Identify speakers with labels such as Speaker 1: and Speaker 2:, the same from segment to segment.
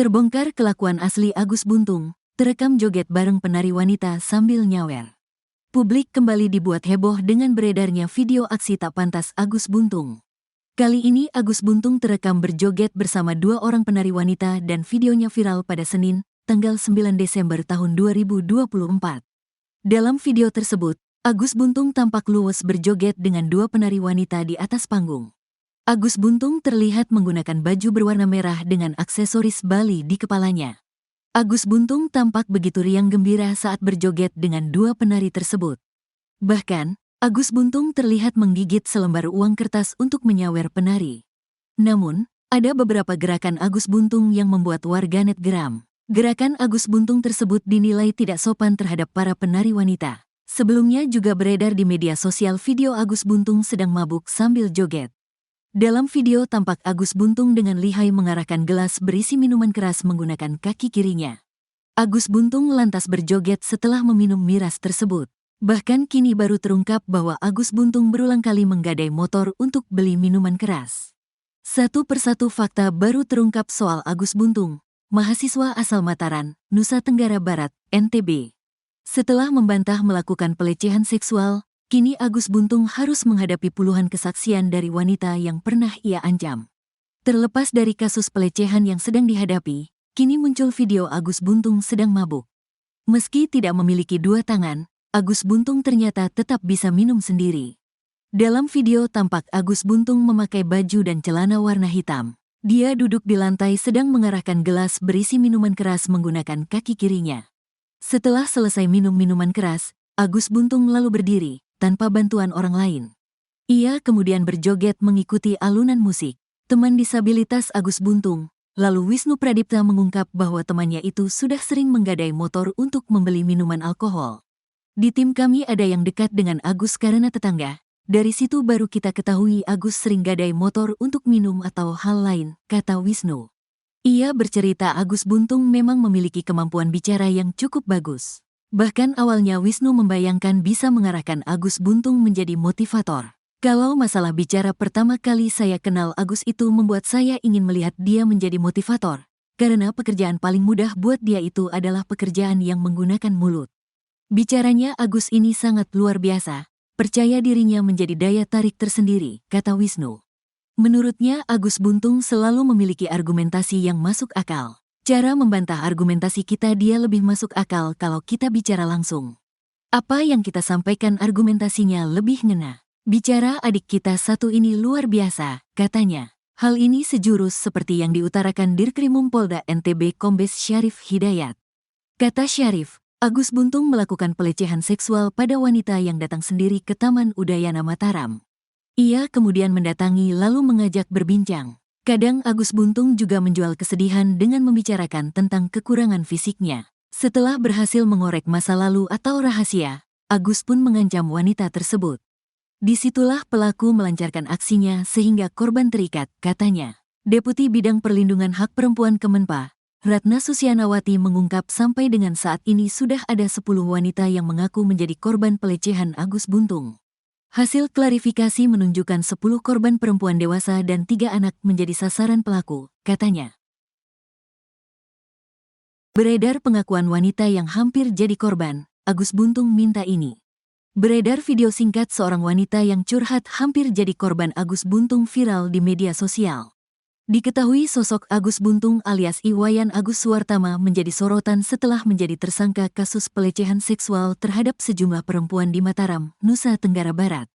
Speaker 1: Terbongkar kelakuan asli Agus Buntung, terekam joget bareng penari wanita sambil nyawer. Publik kembali dibuat heboh dengan beredarnya video aksi tak pantas Agus Buntung. Kali ini Agus Buntung terekam berjoget bersama dua orang penari wanita dan videonya viral pada Senin, tanggal 9 Desember tahun 2024. Dalam video tersebut, Agus Buntung tampak luwes berjoget dengan dua penari wanita di atas panggung. Agus Buntung terlihat menggunakan baju berwarna merah dengan aksesoris Bali di kepalanya. Agus Buntung tampak begitu riang gembira saat berjoget dengan dua penari tersebut. Bahkan, Agus Buntung terlihat menggigit selembar uang kertas untuk menyawer penari. Namun, ada beberapa gerakan Agus Buntung yang membuat warganet geram. Gerakan Agus Buntung tersebut dinilai tidak sopan terhadap para penari wanita. Sebelumnya juga beredar di media sosial video Agus Buntung sedang mabuk sambil joget. Dalam video tampak Agus Buntung dengan lihai mengarahkan gelas berisi minuman keras menggunakan kaki kirinya. Agus Buntung lantas berjoget setelah meminum miras tersebut. Bahkan kini baru terungkap bahwa Agus Buntung berulang kali menggadai motor untuk beli minuman keras. Satu persatu fakta baru terungkap soal Agus Buntung, mahasiswa asal Mataram, Nusa Tenggara Barat, NTB. Setelah membantah melakukan pelecehan seksual, kini Agus Buntung harus menghadapi puluhan kesaksian dari wanita yang pernah ia ancam. Terlepas dari kasus pelecehan yang sedang dihadapi, kini muncul video Agus Buntung sedang mabuk. Meski tidak memiliki dua tangan, Agus Buntung ternyata tetap bisa minum sendiri. Dalam video tampak Agus Buntung memakai baju dan celana warna hitam. Dia duduk di lantai sedang mengarahkan gelas berisi minuman keras menggunakan kaki kirinya. Setelah selesai minum minuman keras, Agus Buntung lalu berdiri, tanpa bantuan orang lain. Ia kemudian berjoget mengikuti alunan musik. Teman disabilitas Agus Buntung, lalu Wisnu Pradipta mengungkap bahwa temannya itu sudah sering menggadai motor untuk membeli minuman alkohol. Di tim kami ada yang dekat dengan Agus karena tetangga. Dari situ baru kita ketahui Agus sering gadai motor untuk minum atau hal lain, kata Wisnu. Ia bercerita Agus Buntung memang memiliki kemampuan bicara yang cukup bagus. Bahkan awalnya Wisnu membayangkan bisa mengarahkan Agus Buntung menjadi motivator. Kalau masalah bicara pertama kali saya kenal Agus itu membuat saya ingin melihat dia menjadi motivator. Karena pekerjaan paling mudah buat dia itu adalah pekerjaan yang menggunakan mulut. Bicaranya Agus ini sangat luar biasa. Percaya dirinya menjadi daya tarik tersendiri, kata Wisnu. Menurutnya Agus Buntung selalu memiliki argumentasi yang masuk akal. Cara membantah argumentasi kita dia lebih masuk akal kalau kita bicara langsung. Apa yang kita sampaikan argumentasinya lebih ngena. Bicara adik kita satu ini luar biasa, katanya. Hal ini sejurus seperti yang diutarakan Dirkrimum Polda NTB Kombes Syarif Hidayat. Kata Syarif, Agus Buntung melakukan pelecehan seksual pada wanita yang datang sendiri ke Taman Udayana Mataram. Ia kemudian mendatangi lalu mengajak berbincang. Kadang Agus Buntung juga menjual kesedihan dengan membicarakan tentang kekurangan fisiknya. Setelah berhasil mengorek masa lalu atau rahasia, Agus pun mengancam wanita tersebut. Disitulah pelaku melancarkan aksinya sehingga korban terikat, katanya. Deputi Bidang Perlindungan Hak Perempuan Kemenpa, Ratna Susyanawati mengungkap sampai dengan saat ini sudah ada 10 wanita yang mengaku menjadi korban pelecehan Agus Buntung. Hasil klarifikasi menunjukkan 10 korban perempuan dewasa dan 3 anak menjadi sasaran pelaku, katanya. Beredar pengakuan wanita yang hampir jadi korban, Agus Buntung minta ini. Beredar video singkat seorang wanita yang curhat hampir jadi korban Agus Buntung viral di media sosial. Diketahui sosok Agus Buntung alias Iwayan Agus Suwartama menjadi sorotan setelah menjadi tersangka kasus pelecehan seksual terhadap sejumlah perempuan di Mataram, Nusa Tenggara Barat.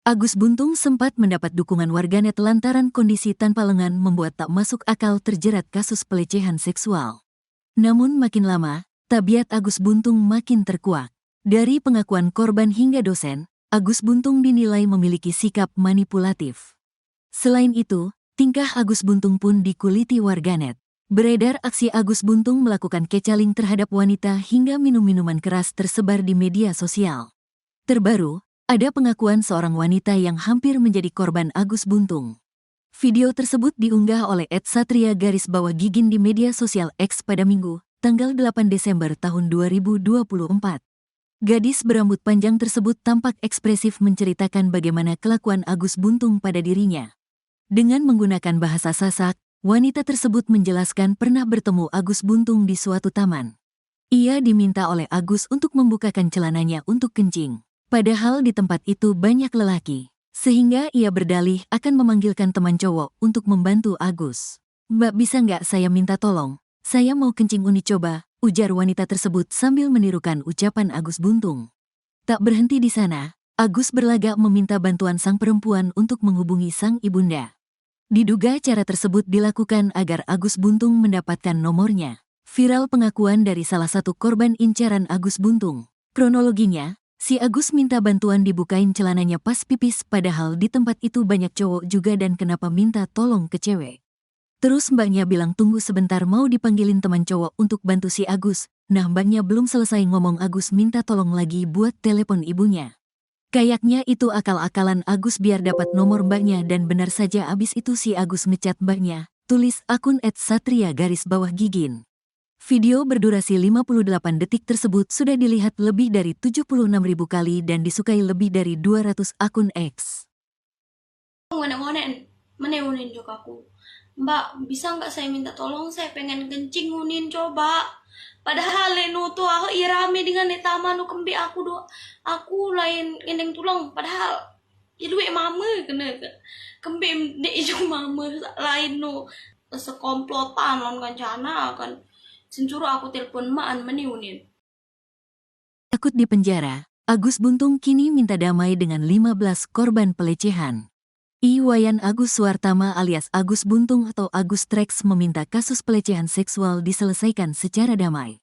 Speaker 1: Agus Buntung sempat mendapat dukungan warganet lantaran kondisi tanpa lengan membuat tak masuk akal terjerat kasus pelecehan seksual. Namun makin lama, tabiat Agus Buntung makin terkuak. Dari pengakuan korban hingga dosen, Agus Buntung dinilai memiliki sikap manipulatif. Selain itu, tingkah Agus Buntung pun dikuliti warganet. Beredar aksi Agus Buntung melakukan kecaling terhadap wanita hingga minum minuman keras tersebar di media sosial. Terbaru, ada pengakuan seorang wanita yang hampir menjadi korban Agus Buntung. Video tersebut diunggah oleh @satria_gigin di media sosial X pada Minggu, tanggal 8 Desember tahun 2024. Gadis berambut panjang tersebut tampak ekspresif menceritakan bagaimana kelakuan Agus Buntung pada dirinya. Dengan menggunakan bahasa Sasak, Wanita tersebut menjelaskan pernah bertemu Agus Buntung di suatu taman. Ia diminta oleh Agus untuk membukakan celananya untuk kencing. Padahal di tempat itu banyak lelaki, sehingga ia berdalih akan memanggilkan teman cowok untuk membantu Agus. "Mbak, bisa nggak saya minta tolong? Saya mau kencing coba," ujar wanita tersebut sambil menirukan ucapan Agus Buntung. Tak berhenti di sana, Agus berlagak meminta bantuan sang perempuan untuk menghubungi sang ibunda. Diduga cara tersebut dilakukan agar Agus Buntung mendapatkan nomornya. Viral pengakuan dari salah satu korban incaran Agus Buntung. Kronologinya, si Agus minta bantuan dibukain celananya pas pipis, padahal di tempat itu banyak cowok juga dan kenapa minta tolong ke cewek. Terus mbaknya bilang tunggu sebentar, mau dipanggilin teman cowok untuk bantu si Agus. Nah, mbaknya belum selesai ngomong Agus minta tolong lagi buat telepon ibunya. Kayaknya itu akal-akalan Agus biar dapat nomor mbaknya, dan benar saja abis itu si Agus ngechat mbaknya, tulis akun @satria_gigin. Video berdurasi 58 detik tersebut sudah dilihat lebih dari 76.000 kali dan disukai lebih dari 200 akun X.
Speaker 2: Meneunin juga aku. "Mbak, bisa nggak saya minta tolong? Saya pengen kencing unin coba." Padahal leno tuh aku irame dengan taman nu kembe aku do. Aku lain endeng tulang. Padahal duit mama kena kembe dek ijo mama lain nu sekomplotan lawan kancana kan. Sencuru aku telepon maan meneunin.
Speaker 1: Takut di penjara, Agus Buntung kini minta damai dengan 15 korban pelecehan. Iwayan Agus Suartama alias Agus Buntung atau Agus Trex meminta kasus pelecehan seksual diselesaikan secara damai.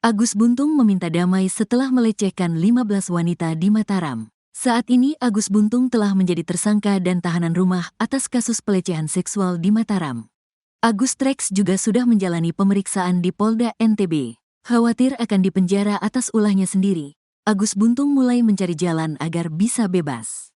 Speaker 1: Agus Buntung meminta damai setelah melecehkan 15 wanita di Mataram. Saat ini Agus Buntung telah menjadi tersangka dan tahanan rumah atas kasus pelecehan seksual di Mataram. Agus Trex juga sudah menjalani pemeriksaan di Polda NTB. Khawatir akan dipenjara atas ulahnya sendiri, Agus Buntung mulai mencari jalan agar bisa bebas.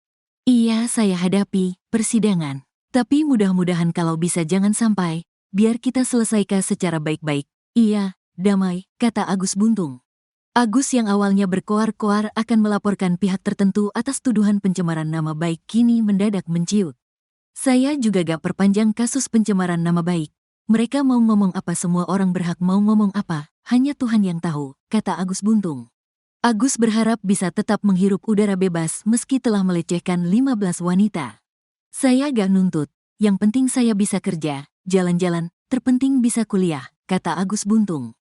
Speaker 1: "Iya, saya hadapi persidangan. Tapi mudah-mudahan kalau bisa jangan sampai, biar kita selesaikan secara baik-baik. Iya, damai," kata Agus Buntung. Agus yang awalnya berkoar-koar akan melaporkan pihak tertentu atas tuduhan pencemaran nama baik kini mendadak menciut. "Saya juga gak perpanjang kasus pencemaran nama baik. Mereka mau ngomong apa, semua orang berhak mau ngomong apa, hanya Tuhan yang tahu," kata Agus Buntung. Agus berharap bisa tetap menghirup udara bebas meski telah melecehkan 15 wanita. "Saya gak nuntut, yang penting saya bisa kerja, jalan-jalan, terpenting bisa kuliah," kata Agus Buntung.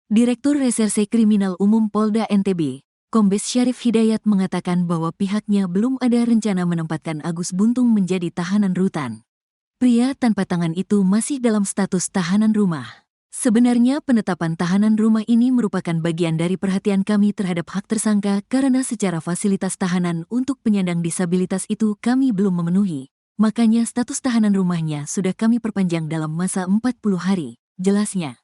Speaker 1: Direktur Reserse Kriminal Umum Polda NTB, Kombes Syarif Hidayat mengatakan bahwa pihaknya belum ada rencana menempatkan Agus Buntung menjadi tahanan rutan. Pria tanpa tangan itu masih dalam status tahanan rumah. "Sebenarnya penetapan tahanan rumah ini merupakan bagian dari perhatian kami terhadap hak tersangka karena secara fasilitas tahanan untuk penyandang disabilitas itu kami belum memenuhi. Makanya status tahanan rumahnya sudah kami perpanjang dalam masa 40 hari, jelasnya.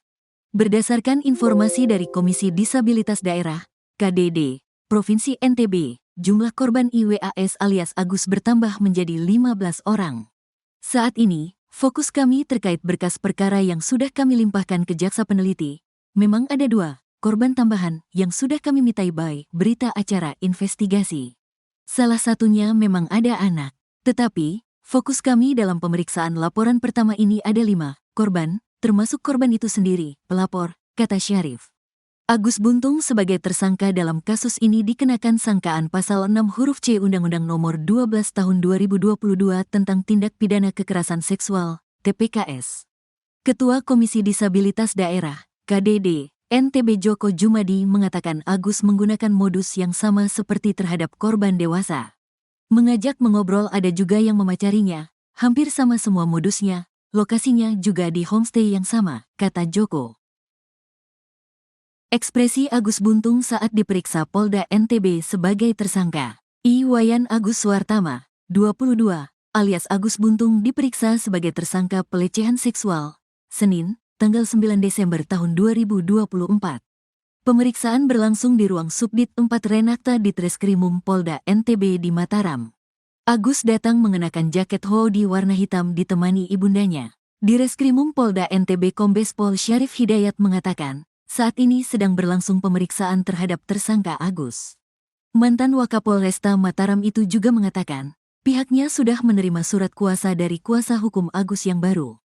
Speaker 1: Berdasarkan informasi dari Komisi Disabilitas Daerah, KDD, Provinsi NTB, jumlah korban IWAS alias Agus bertambah menjadi 15 orang. Saat ini, fokus kami terkait berkas perkara yang sudah kami limpahkan ke jaksa peneliti. Memang ada 2 korban tambahan yang sudah kami mintai by berita acara investigasi. Salah satunya memang ada anak. Tetapi, fokus kami dalam pemeriksaan laporan pertama ini ada 5 korban, termasuk korban itu sendiri, pelapor, kata Syarif. Agus Buntung sebagai tersangka dalam kasus ini dikenakan sangkaan pasal 6 huruf C Undang-Undang Nomor 12 Tahun 2022 tentang Tindak Pidana Kekerasan Seksual, TPKS. Ketua Komisi Disabilitas Daerah, KDD, NTB Joko Jumadi mengatakan Agus menggunakan modus yang sama seperti terhadap korban dewasa. Mengajak mengobrol ada juga yang memacarinya, hampir sama semua modusnya, lokasinya juga di homestay yang sama, kata Joko. Ekspresi Agus Buntung saat diperiksa Polda NTB sebagai tersangka. Iwayan Agus Suartama, 22, alias Agus Buntung diperiksa sebagai tersangka pelecehan seksual, Senin, tanggal 9 Desember tahun 2024. Pemeriksaan berlangsung di ruang Subdit 4 Renakta Ditreskrimum Polda NTB di Mataram. Agus datang mengenakan jaket hoodie warna hitam ditemani ibundanya. Direskrimum Polda NTB Kombes Pol Syarif Hidayat mengatakan, saat ini sedang berlangsung pemeriksaan terhadap tersangka Agus. Mantan Wakapolresta Mataram itu juga mengatakan, pihaknya sudah menerima surat kuasa dari kuasa hukum Agus yang baru.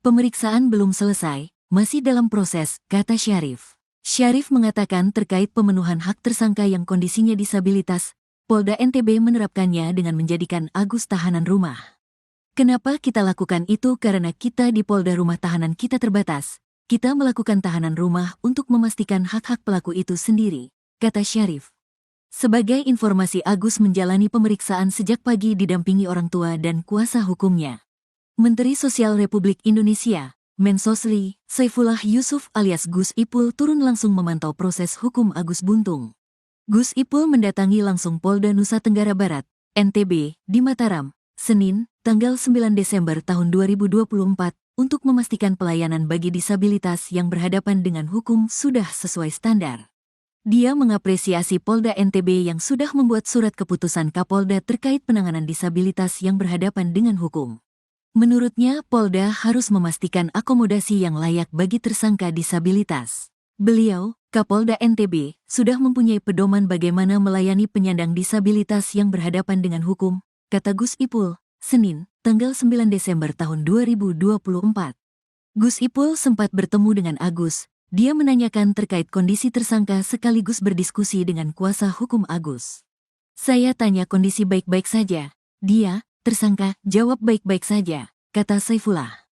Speaker 1: Pemeriksaan belum selesai, masih dalam proses, kata Syarif. Syarif mengatakan terkait pemenuhan hak tersangka yang kondisinya disabilitas, Polda NTB menerapkannya dengan menjadikan Agus tahanan rumah. Kenapa kita lakukan itu? Karena kita di Polda rumah tahanan kita terbatas. Kita melakukan tahanan rumah untuk memastikan hak-hak pelaku itu sendiri, kata Syarif. Sebagai informasi, Agus menjalani pemeriksaan sejak pagi didampingi orang tua dan kuasa hukumnya. Menteri Sosial Republik Indonesia, Mensosli, Saifullah Yusuf alias Gus Ipul turun langsung memantau proses hukum Agus Buntung. Gus Ipul mendatangi langsung Polda Nusa Tenggara Barat, NTB, di Mataram, Senin, tanggal 9 Desember tahun 2024, untuk memastikan pelayanan bagi disabilitas yang berhadapan dengan hukum sudah sesuai standar. Dia mengapresiasi Polda NTB yang sudah membuat surat keputusan Kapolda terkait penanganan disabilitas yang berhadapan dengan hukum. Menurutnya, Polda harus memastikan akomodasi yang layak bagi tersangka disabilitas. Beliau, Kapolda NTB, sudah mempunyai pedoman bagaimana melayani penyandang disabilitas yang berhadapan dengan hukum, kata Gus Ipul, Senin, tanggal 9 Desember tahun 2024. Gus Ipul sempat bertemu dengan Agus. Dia menanyakan terkait kondisi tersangka sekaligus berdiskusi dengan kuasa hukum Agus. Saya tanya kondisi baik-baik saja. Dia, tersangka, jawab baik-baik saja, kata Saifullah.